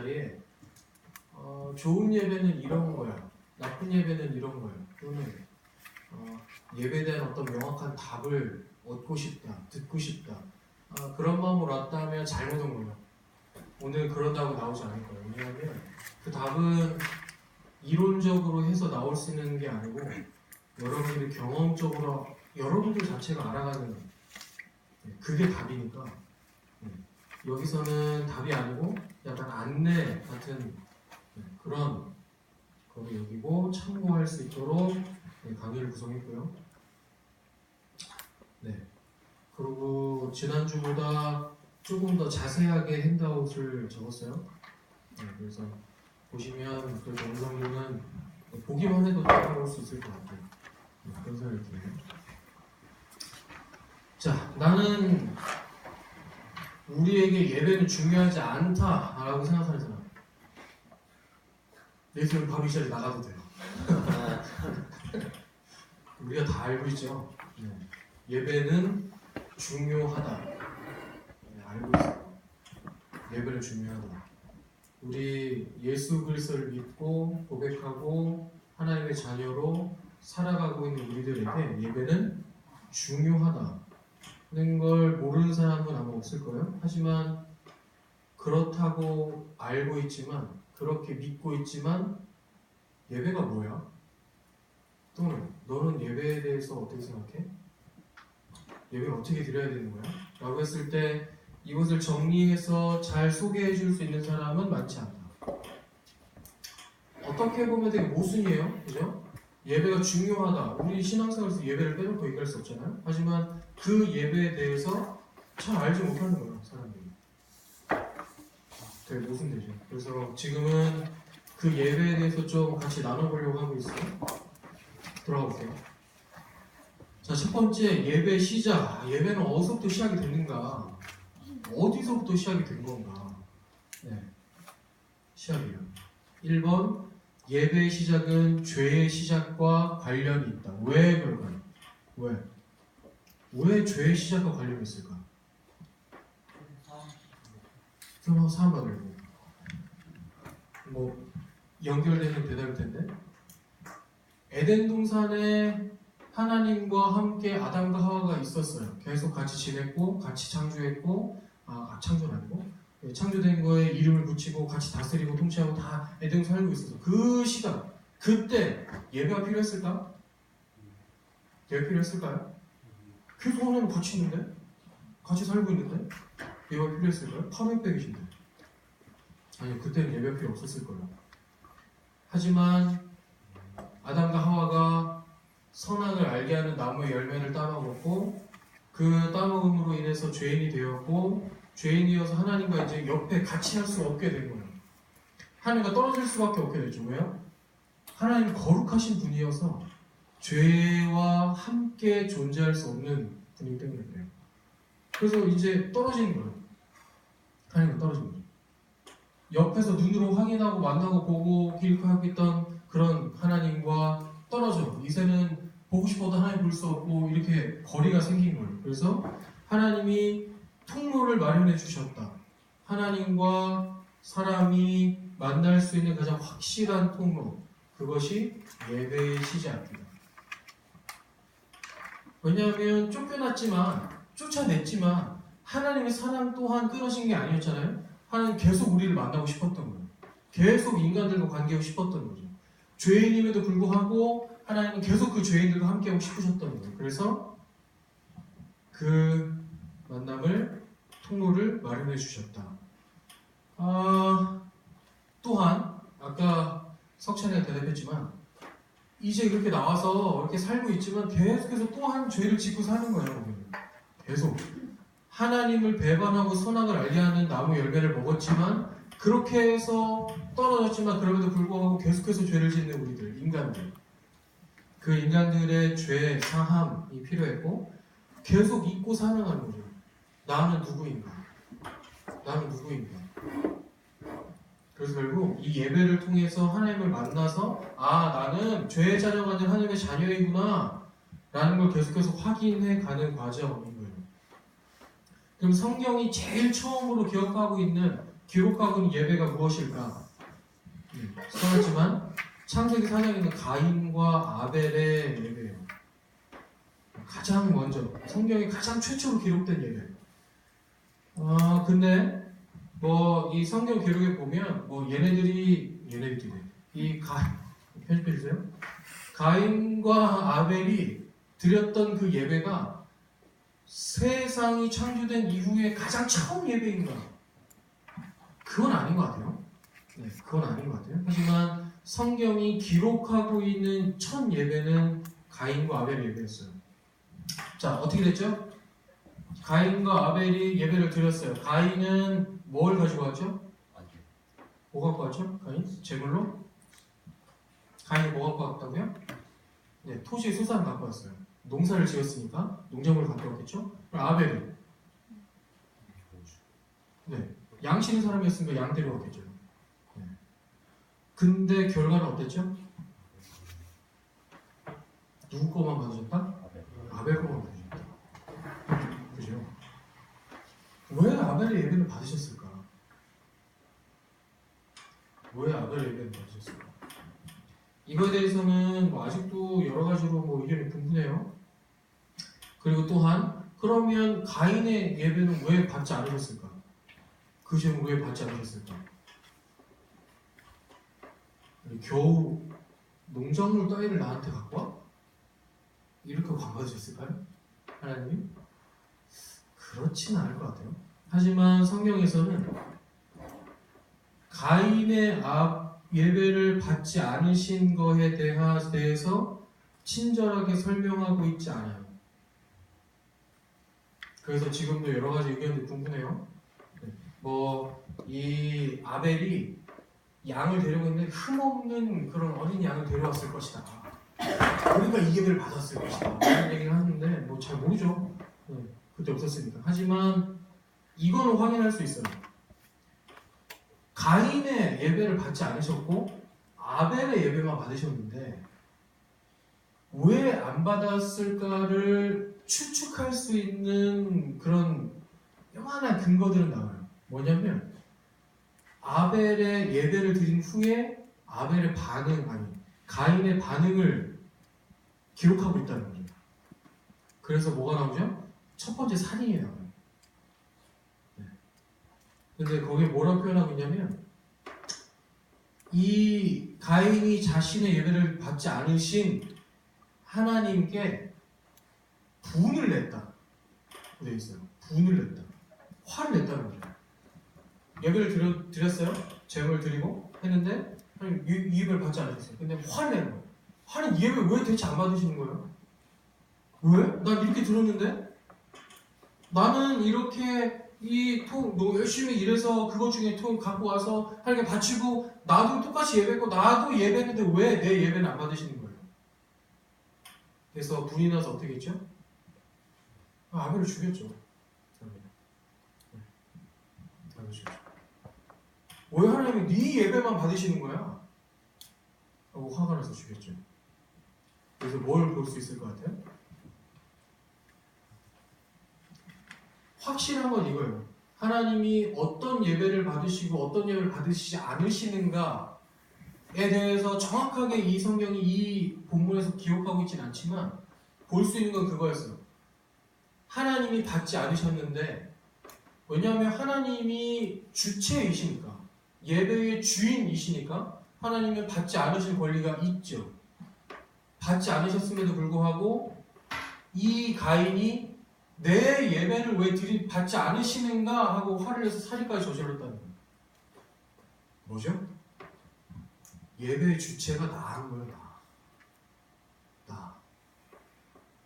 자리에 좋은 예배는 이런 거야, 나쁜 예배는 이런 거야, 또는 예배에 대한 어떤 명확한 답을 얻고 싶다, 듣고 싶다, 그런 마음으로 왔다 하면 잘못한 거예요. 오늘 그런다고 나오지 않을 거예요. 왜냐하면 그 답은 이론적으로 해서 나올 수 있는 게 아니고 여러분들이 경험적으로 여러분들 자체가 알아가는 그게 답이니까 여기서는 답이 아니고 약간 안내 같은 그런 거를 여기고 참고할 수 있도록 강의를 구성했고요. 네. 그리고 지난주보다 조금 더 자세하게 핸드아웃을 적었어요. 그래서 보시면 그 어느 정도는 보기만 해도 따라올 수 있을 것 같아요. 그런 생각이 드네요. 자, 나는 우리에게 예배는 중요하지 않다라고 생각하는 사람. 내일은 바로 이 자리에 나가도 돼요. 우리가 다 알고 있죠. 예배는 중요하다. 알고 있어요. 예배는 중요하다. 우리 예수 그리스도를 믿고 고백하고 하나님의 자녀로 살아가고 있는 우리들에게 예배는 중요하다는 걸 모르는 사람은 아마 없을 거예요. 하지만 그렇다고 알고 있지만, 그렇게 믿고 있지만 예배가 뭐야? 또는 너는 예배에 대해서 어떻게 생각해? 예배를 어떻게 드려야 되는 거야? 라고 했을 때 이것을 정리해서 잘 소개해 줄 수 있는 사람은 많지 않다. 어떻게 보면 되게 모순이에요. 그죠? 예배가 중요하다. 우리 신앙생활에서 예배를 빼놓고 얘기할 수 없잖아요. 하지만 그 예배에 대해서 잘 알지 못하는 거예요, 사람들이. 되게 모순되죠. 그래서 지금은 그 예배에 대해서 좀 같이 나눠보려고 하고 있어요. 들어가 볼게요. 자, 첫 번째, 예배 시작. 예배는 어디서부터 시작이 됐는가? 어디서부터 시작이 된 건가? 네, 시작이에요. 1번, 예배의 시작은 죄의 시작과 관련이 있다. 왜 그럴까요? 왜 죄의 시작과 관련이 있을까? 그럼 사람 받으려고. 뭐 연결되는 대답일 텐데. 에덴 동산에 하나님과 함께 아담과 하와가 있었어요. 계속 같이 지냈고, 같이 창조했고, 창조는 아니고, 창조된 거에 이름을 붙이고, 같이 다스리고, 통치하고 다 에덴 살고 있었어. 그 시간, 그때 예배가 필요했을까? 예배 필요했을까요? 계속 하나님 같이 있는데? 같이 살고 있는데? 예배가 필요했을까요? 800백이신데. 아니요, 그때는 예배가 필요 없었을 거예요. 하지만 아담과 하와가 선악을 알게 하는 나무의 열매를 따먹었고, 그 따먹음으로 인해서 죄인이 되었고, 죄인이어서 하나님과 이제 옆에 같이 할 수 없게 된 거예요. 하나님과 떨어질 수밖에 없게 됐죠. 왜요? 하나님 거룩하신 분이어서 죄와 함께 존재할 수 없는 분이기 때문에 그래요. 그래서 이제 떨어지는 거예요. 하나님과 떨어지는 거예요. 옆에서 눈으로 확인하고 만나고 보고 기록하고 있던 그런 하나님과 떨어져. 이제는 보고 싶어도 하나님 볼 수 없고 이렇게 거리가 생긴 거예요. 그래서 하나님이 통로를 마련해 주셨다. 하나님과 사람이 만날 수 있는 가장 확실한 통로, 그것이 예배의 시작이다. 왜냐하면 쫓아냈지만 하나님의 사랑 또한 끊어진 게 아니었잖아요. 하나님 계속 우리를 만나고 싶었던 거예요. 계속 인간들과 관계하고 싶었던 거죠. 죄인임에도 불구하고 하나님은 계속 그 죄인들과 함께하고 싶으셨던 거예요. 그래서 그 만남을, 통로를 마련해 주셨다. 또한 아까 석찬이가 대답했지만 이제 이렇게 나와서 이렇게 살고 있지만 계속해서 또한 죄를 짓고 사는 거예요. 계속 하나님을 배반하고 선악을 알게 하는 나무 열매를 먹었지만, 그렇게 해서 떨어졌지만 그럼에도 불구하고 계속해서 죄를 짓는 우리들, 인간들, 그 인간들의 죄 사함이 필요했고 계속 잊고 살아가는 거죠. 나는 누구인가? 그래서 결국 이 예배를 통해서 하나님을 만나서 나는 죄의 자녀가 된 하나님의 자녀이구나 라는 걸 계속해서 확인해 가는 과정인 거예요. 그럼 성경이 제일 처음으로 기억하고 있는 기록하고 있는 예배가 무엇일까? 써놨지만 창세기 4장에 있는 가인과 아벨의 예배예요. 가장 먼저 성경에 가장 최초로 기록된 예배. 근데 뭐 이 성경 기록에 보면 뭐 얘네들이 편집해 주세요. 가인과 아벨이 드렸던 그 예배가 세상이 창조된 이후에 가장 처음 예배인 거야. 그건 아닌 것 같아요. 네, 그건 아닌 것 같아요. 하지만 성경이 기록하고 있는 첫 예배는 가인과 아벨의 예배였어요. 자, 어떻게 됐죠? 가인과 아벨이 예배를 드렸어요. 가인은 뭘 가지고 왔죠? 뭐 갖고 왔죠? 가인? 제물로? 가인이 뭐 갖고 왔다고요? 네, 토지의 수산 갖고 왔어요. 농사를 지었으니까 농작물을 갖고 왔겠죠? 그럼 아벨은? 네, 양 치는 사람이었으니까 양 데려왔겠죠. 네. 근데 결과는 어땠죠? 누구 거만 받으셨다? 아벨 거만 받으셨다. 그죠? 왜 아벨의 예배를 받으셨을까? 왜 아벨의 예배를 받으셨을까? 이거에 대해서는 뭐 아직도 여러 가지로 뭐 의견이 분분해요. 그리고 또한 그러면 가인의 예배는 왜 받지 않으셨을까? 그 시험을 왜 받지 않으셨을까? 겨우 농작물 따위를 나한테 갖고 와? 이렇게 받으셨을까요? 하나님? 그렇지는 않을 것 같아요. 하지만 성경에서는 가인의 예배를 받지 않으신 것에 대해서 친절하게 설명하고 있지 않아요. 그래서 지금도 여러 가지 의견들이 분분해요. 이 아벨이 양을 데려오는데 흠없는 그런 어린 양을 데려왔을 것이다. 그러니까 이 예배를 받았을 것이다. 이런 얘기를 하는데 뭐 잘 모르죠. 그때 없었으니까. 하지만 이거는 확인할 수 있어요. 가인의 예배를 받지 않으셨고 아벨의 예배만 받으셨는데 왜 안 받았을까를 추측할 수 있는 그런 요만한 근거들은 나와요. 뭐냐면 아벨의 예배를 드린 후에 아벨의 가인의 반응을 기록하고 있다는 거죠. 그래서 뭐가 나오죠? 첫 번째 살인이 나와요. 근데 거기에 뭐라고 표현하고 있냐면 이 가인이 자신의 예배를 받지 않으신 하나님께 분을 냈다. 되어 있어요. 분을 냈다. 화를 냈다는 거죠. 예배를 드렸어요. 제물 드리고 했는데 하나님 이 예배를 받지 않으셨어요. 근데 화를 내는 거예요. 하나님 이 예배 왜 대체 안 받으시는 거예요? 왜? 난 이렇게 들었는데? 나는 이렇게 너 열심히 일해서 그것 중에 통 갖고 와서 하나님께 바치고 나도 똑같이 예배했고 나도 예배했는데 왜 내 예배는 안 받으시는 거예요? 그래서 분이 나서 어떻게 했죠? 아벨을 죽였죠. 아벨을 죽였죠. 왜 하나님이 네 예배만 받으시는 거야? 하고 화가 나서 죽였죠. 그래서 뭘 볼 수 있을 것 같아요? 확실한 건 이거예요. 하나님이 어떤 예배를 받으시고 어떤 예배를 받으시지 않으시는가에 대해서 정확하게 이 성경이 이 본문에서 기록하고 있진 않지만 볼 수 있는 건 그거였어요. 하나님이 받지 않으셨는데 왜냐하면 하나님이 주체이시니까 예배의 주인이시니까 하나님은 받지 않으실 권리가 있죠. 받지 않으셨음에도 불구하고 이 가인이 내 예배를 왜 받지 않으시는가 하고 화를 내서 살인까지 저질렀다는 거예요. 뭐죠? 예배의 주체가 나인 거예요. 나.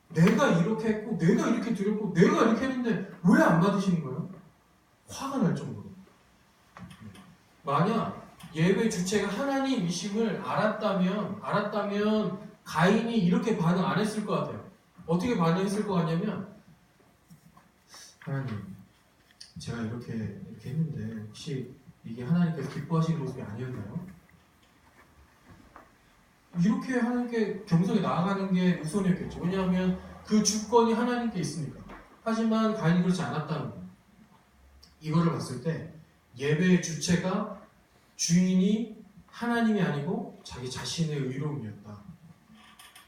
내가 이렇게 했고 내가 이렇게 드렸고 내가 이렇게 했는데 왜 안 받으시는 거예요? 화가 날 정도로. 만약 예배 주체가 하나님이심을 알았다면 가인이 이렇게 반응 안 했을 것 같아요. 어떻게 반응했을 것 같냐면 하나님, 제가 이렇게 했는데 혹시 이게 하나님께서 기뻐하시는 모습이 아니었나요? 이렇게 하나님께 겸손히 나아가는 게 우선이었겠죠. 왜냐하면 그 주권이 하나님께 있으니까. 하지만 가인이 그렇지 않았다는 거예요. 이거를 봤을 때 예배의 주체가 주인이 하나님이 아니고 자기 자신의 의로움이었다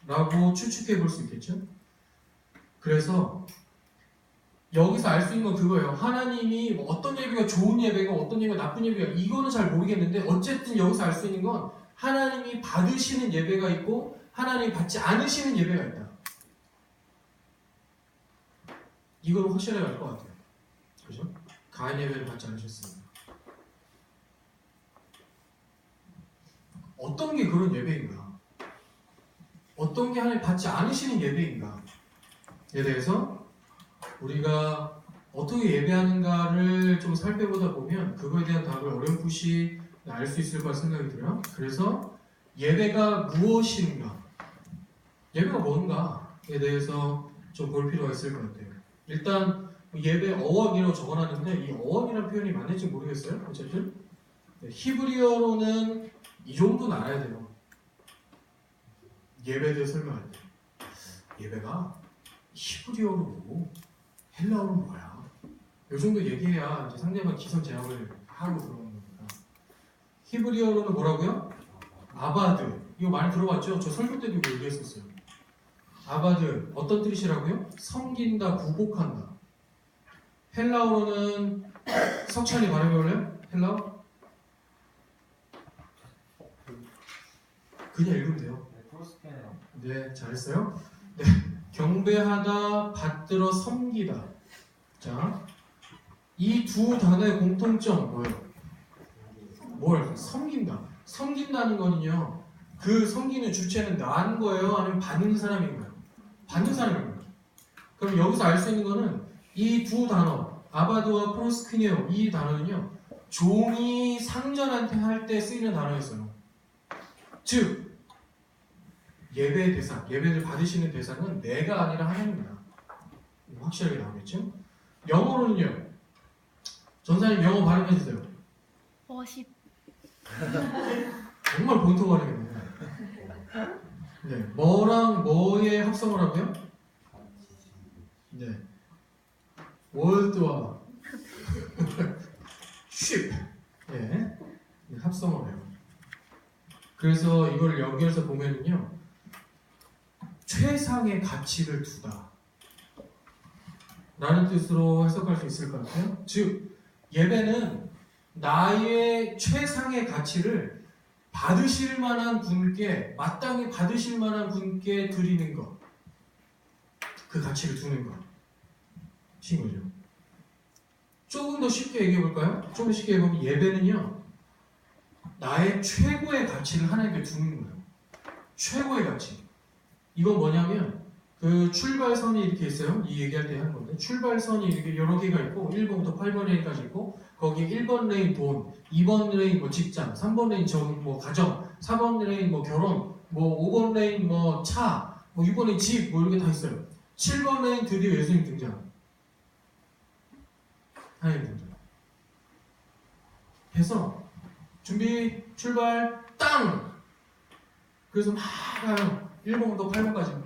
라고 추측해 볼 수 있겠죠. 그래서 여기서 알 수 있는 건 그거예요. 하나님이 어떤 예배가 좋은 예배가 어떤 예배가 나쁜 예배가 이거는 잘 모르겠는데 어쨌든 여기서 알 수 있는 건 하나님이 받으시는 예배가 있고 하나님이 받지 않으시는 예배가 있다. 이걸 확실하게 알 것 같아요. 그죠? 가인 예배를 받지 않으셨습니다. 어떤 게 그런 예배인가? 어떤 게 하나님 받지 않으시는 예배인가에 대해서 우리가 어떻게 예배하는가를 좀 살펴보다 보면 그거에 대한 답을 어렴풋이 알 수 있을 거라 생각이 들어요. 그래서 예배가 무엇인가, 예배가 뭔가에 대해서 좀 볼 필요가 있을 것 같아요. 일단 예배 어원이라고 적어놨는데 이 어원이라는 표현이 맞는지 모르겠어요. 어쨌든 히브리어로는 이 정도는 알아야 돼요. 예배에 대해 설명할 때 예배가 히브리어로 뭐고 헬라어로 뭐야? 이 정도 얘기해야 이제 상대방 기선 제압을 하고 들어오는 겁니다. 히브리어로는 뭐라고요? 아바드. 이거 많이 들어봤죠? 저 설교 때도 이거 얘기했었어요. 아바드 어떤 뜻이라고요? 섬긴다, 구복한다. 헬라어로는 석찬이 발음해볼래요? 헬라어? 그냥 읽으면 돼요. 네, 잘했어요. 네, 경배하다, 받들어, 섬기다. 자, 이 두 단어의 공통점 뭐예요? 뭘? 섬긴다. 섬긴다는 거는요, 그 섬기는 주체는 나인 거예요? 아니면 받는 사람인 거예요? 받는 사람인 거예요. 그럼 여기서 알 수 있는 거는 이 두 단어, 아바드와 프로스크니오, 이 단어는요, 종이 상전한테 할 때 쓰이는 단어였어요. 즉, 예배의 대상, 예배를 받으시는 대상은 내가 아니라 하나님이다. 확실하게 나오겠죠? 영어로는요. 전사님 영어 발음해주세요. 워십. 정말 본토 발음이네요. 네, 뭐랑 뭐의 합성을 하고요? 네, 월드와 쉽, 네, 합성을 해요. 그래서 이걸 연결해서 보면은요. 최상의 가치를 두다 라는 뜻으로 해석할 수 있을 것 같아요. 즉 예배는 나의 최상의 가치를 받으실 만한 분께, 마땅히 받으실 만한 분께 드리는 것, 그 가치를 두는 것인 거죠. 조금 더 쉽게 얘기해 볼까요? 조금 더 쉽게 해보면 예배는요 나의 최고의 가치를 하나님께 두는 거예요. 최고의 가치. 이건 뭐냐면 그 출발선이 이렇게 있어요. 이 얘기할 때 하는 건데 출발선이 이렇게 여러 개가 있고 1번부터 8번 레인까지 있고 거기에 1번 레인 돈, 2번 레인 뭐 직장, 3번 레인 뭐 가정, 4번 레인 뭐 결혼, 뭐 5번 레인 뭐 차, 뭐 6번 레인 집, 뭐 이렇게 다 있어요. 7번 레인 드디어 예수님 등장. 하나님 등장. 해서 준비 출발 땅. 그래서 막 가요. 1번부터 8번까지 막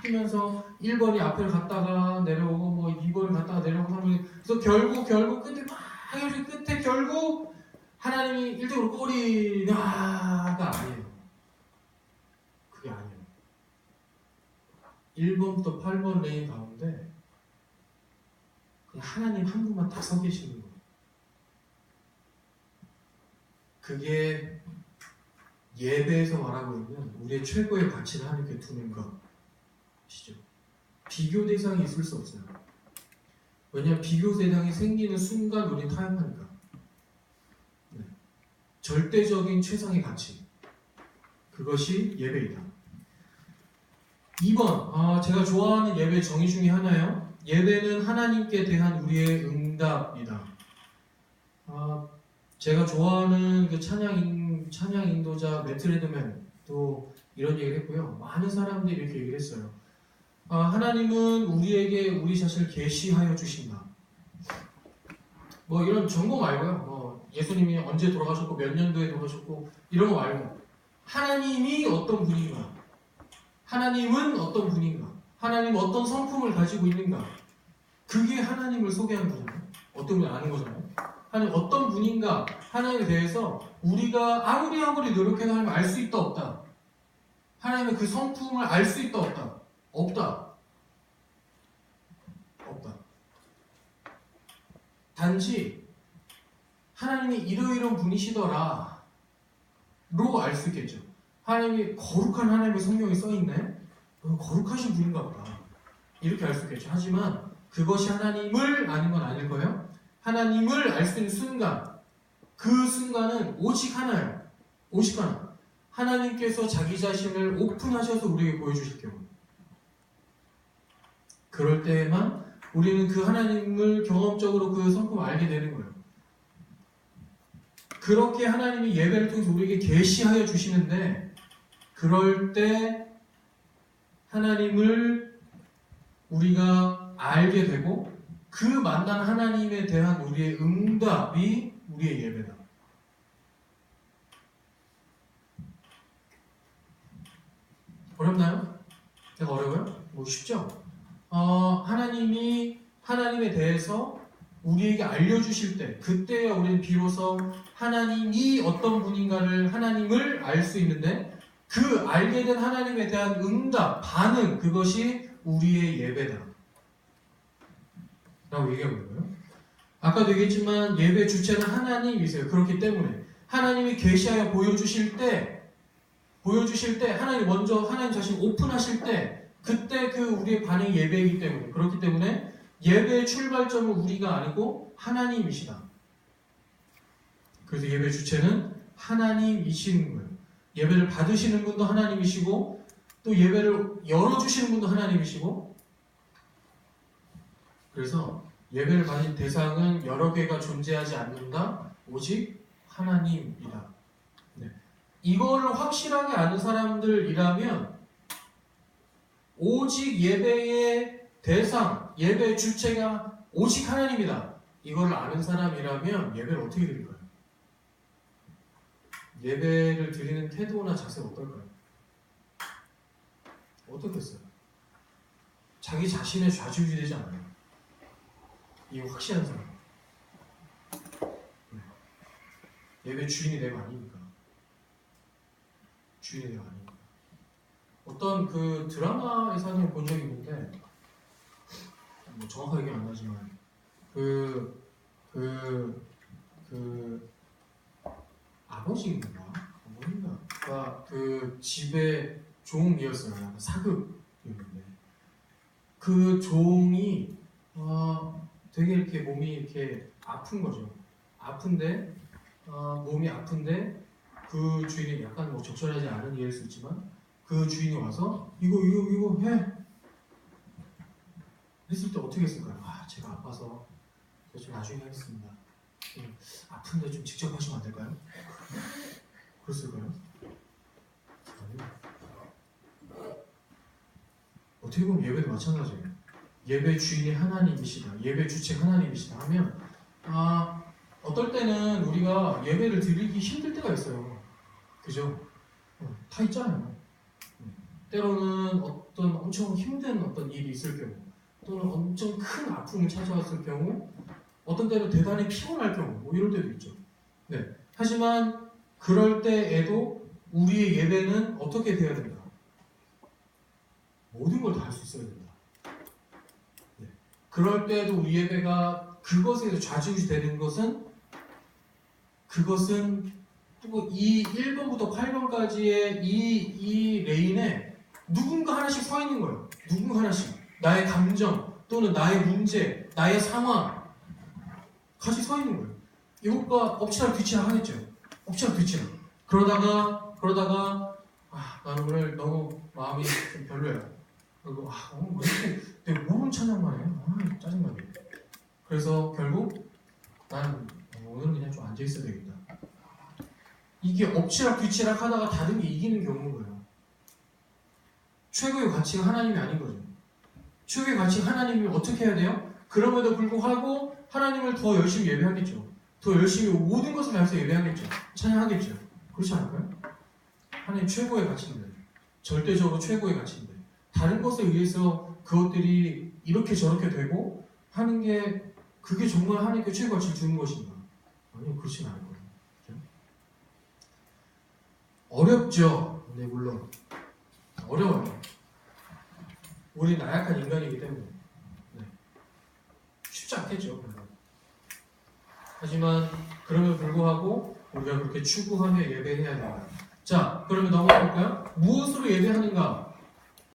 뛰면서 1번이 앞을 갔다가 내려오고 뭐 2번을 갔다가 내려오고 3번이 그래서 결국 끝에 막 해가지고 끝에 결국 하나님이 1등으로 골이 나가 아니에요. 그게 아니에요. 1번부터 8번 레인 가운데 그냥 하나님 한 분만 딱 서 계시는 거예요. 그게 예배에서 말하고 있는 우리의 최고의 가치를 하나님께 두는 것이죠. 비교 대상이 있을 수 없어요. 왜냐하면 비교 대상이 생기는 순간 우리는 타협하니까. 네. 절대적인 최상의 가치. 그것이 예배이다. 2번, 제가 좋아하는 예배 정의 중에 하나예요. 예배는 하나님께 대한 우리의 응답이다. 제가 좋아하는 그 찬양 인도자 매트 레드맨도 이런 얘기를 했고요. 많은 사람들이 이렇게 얘기를 했어요. 하나님은 우리에게 우리 자신을 계시하여 주신다. 뭐 이런 정보 말고요. 뭐 예수님이 언제 돌아가셨고 몇 년도에 돌아가셨고 이런 거 말고 하나님이 어떤 분인가, 하나님은 어떤 분인가, 하나님은 어떤 성품을 가지고 있는가, 그게 하나님을 소개하는 거잖아요. 어떤 분이 아는 거잖아요. 하나님 어떤 분인가 하나님에 대해서 우리가 아무리 노력해도 하나님 알 수 있다 없다. 하나님의 그 성품을 알 수 있다 없다. 없다. 단지 하나님이 이러이러한 분이시더라 로 알 수 있겠죠. 하나님이 거룩한 하나님의 성경이 써있네? 거룩하신 분인가 보다. 이렇게 알 수 있겠죠. 하지만 그것이 하나님을 아는 건 아닐 거예요. 하나님을 알 수 있는 순간, 그 순간은 오직 하나예요. 오직 하나. 하나님께서 자기 자신을 오픈하셔서 우리에게 보여주실 경우, 그럴 때에만 우리는 그 하나님을 경험적으로 그 성품을 알게 되는 거예요. 그렇게 하나님이 예배를 통해서 우리에게 계시하여 주시는데, 그럴 때 하나님을 우리가 알게 되고 그 만난 하나님에 대한 우리의 응답이 우리의 예배다. 어렵나요? 내가 어려워요? 뭐 쉽죠? 하나님이 하나님에 대해서 우리에게 알려주실 때, 그때야 우리는 비로소 하나님이 어떤 분인가를, 하나님을 알 수 있는데, 그 알게 된 하나님에 대한 응답, 반응, 그것이 우리의 예배다 라고 얘기하고 있는 거예요. 아까도 얘기했지만 예배 주체는 하나님이세요. 그렇기 때문에 하나님이 계시하여 보여주실 때 하나님 먼저 하나님 자신 오픈하실 때, 그때 그 우리의 반응이 예배이기 때문에, 그렇기 때문에 예배의 출발점은 우리가 아니고 하나님이시다. 그래서 예배 주체는 하나님이시는 거예요. 예배를 받으시는 분도 하나님이시고, 또 예배를 열어주시는 분도 하나님이시고, 그래서 예배를 받는 대상은 여러 개가 존재하지 않는다. 오직 하나님이다. 네. 이거를 확실하게 아는 사람들이라면 오직 예배의 대상, 예배의 주체가 오직 하나님이다. 이걸 아는 사람이라면 예배를 어떻게 드릴까요? 예배를 드리는 태도나 자세가 어떨까요? 어떻겠어요? 자기 자신의 좌지우지 되지 않아요? 이거 확실한 사람. 네. 예배 주인이 내가 아니니까. 주인이 내가 아니니까. 어떤 그 드라마에서 한번 본 적이 있는데, 뭐 정확하게 기억 안 나지만, 아버지인가? 어머니가 그 집의 종이었어요. 약간 사극이었는데, 그 종이 되게 이렇게 몸이 이렇게 아픈 거죠. 아픈데 몸이 아픈데 그 주인이 약간 뭐 적절하지 않은 예일 수 있지만, 그 주인이 와서 이거 해 했을 때 어떻게 했을까요? 제가 아파서 좀 나중에 하겠습니다. 아픈데 좀 직접 하시면 안 될까요? 그랬을까요? 아니요. 어떻게 보면 예배도 마찬가지예요. 예배 주인이 하나님이시다, 예배 주체 하나님이시다 하면 어떨 때는 우리가 예배를 드리기 힘들 때가 있어요. 그죠? 다 있잖아요. 때로는 어떤 엄청 힘든 어떤 일이 있을 경우, 또는 엄청 큰 아픔을 찾아왔을 경우, 어떤 때는 대단히 피곤할 경우, 뭐 이럴 때도 있죠. 네. 하지만 그럴 때에도 우리의 예배는 어떻게 되어야 된다? 모든 걸 다 할 수 있어야 된다. 네. 그럴 때에도 우리 예배가 그것에서 좌지우지 되는 것은, 그것은 또 이 1번부터 8번까지의 이 레인에 누군가 하나씩 서 있는 거예요. 누군가 하나씩. 나의 감정, 또는 나의 문제, 나의 상황, 같이 서 있는 거예요. 이것과 엎치락 뒤치락 하겠죠. 엎치락 뒤치락. 그러다가 나는 오늘 너무 마음이 좀 별로야. 그리고 왜 이렇게 내가 모르는 찬양만 해? 짜증나게. 그래서 결국 나는 오늘은 그냥 좀 앉아있어야 되겠다. 이게 엎치락 뒤치락 하다가 다른 게 이기는 경우인 거예요. 최고의 가치가 하나님이 아닌 거죠. 최고의 가치가 하나님이 어떻게 해야 돼요? 그럼에도 불구하고 하나님을 더 열심히 예배하겠죠. 더 열심히 모든 것을 다해서 예배하겠죠. 찬양하겠죠. 그렇지 않을까요? 하나님 최고의 가치인데, 절대적으로 최고의 가치인데, 다른 것에 의해서 그것들이 이렇게 저렇게 되고 하는 게, 그게 정말 하나님께 최고의 가치를 주는 것인가? 아니요, 그렇진 않을 거예요. 그죠? 어렵죠. 네, 물론 어려워요. 우리 나약한 인간이기 때문에 네. 쉽지 않겠죠. 별로. 하지만 그럼에도 불구하고 우리가 그렇게 추구하며 예배해야 돼요. 자, 그러면 넘어가 볼까요? 무엇으로 예배하는가?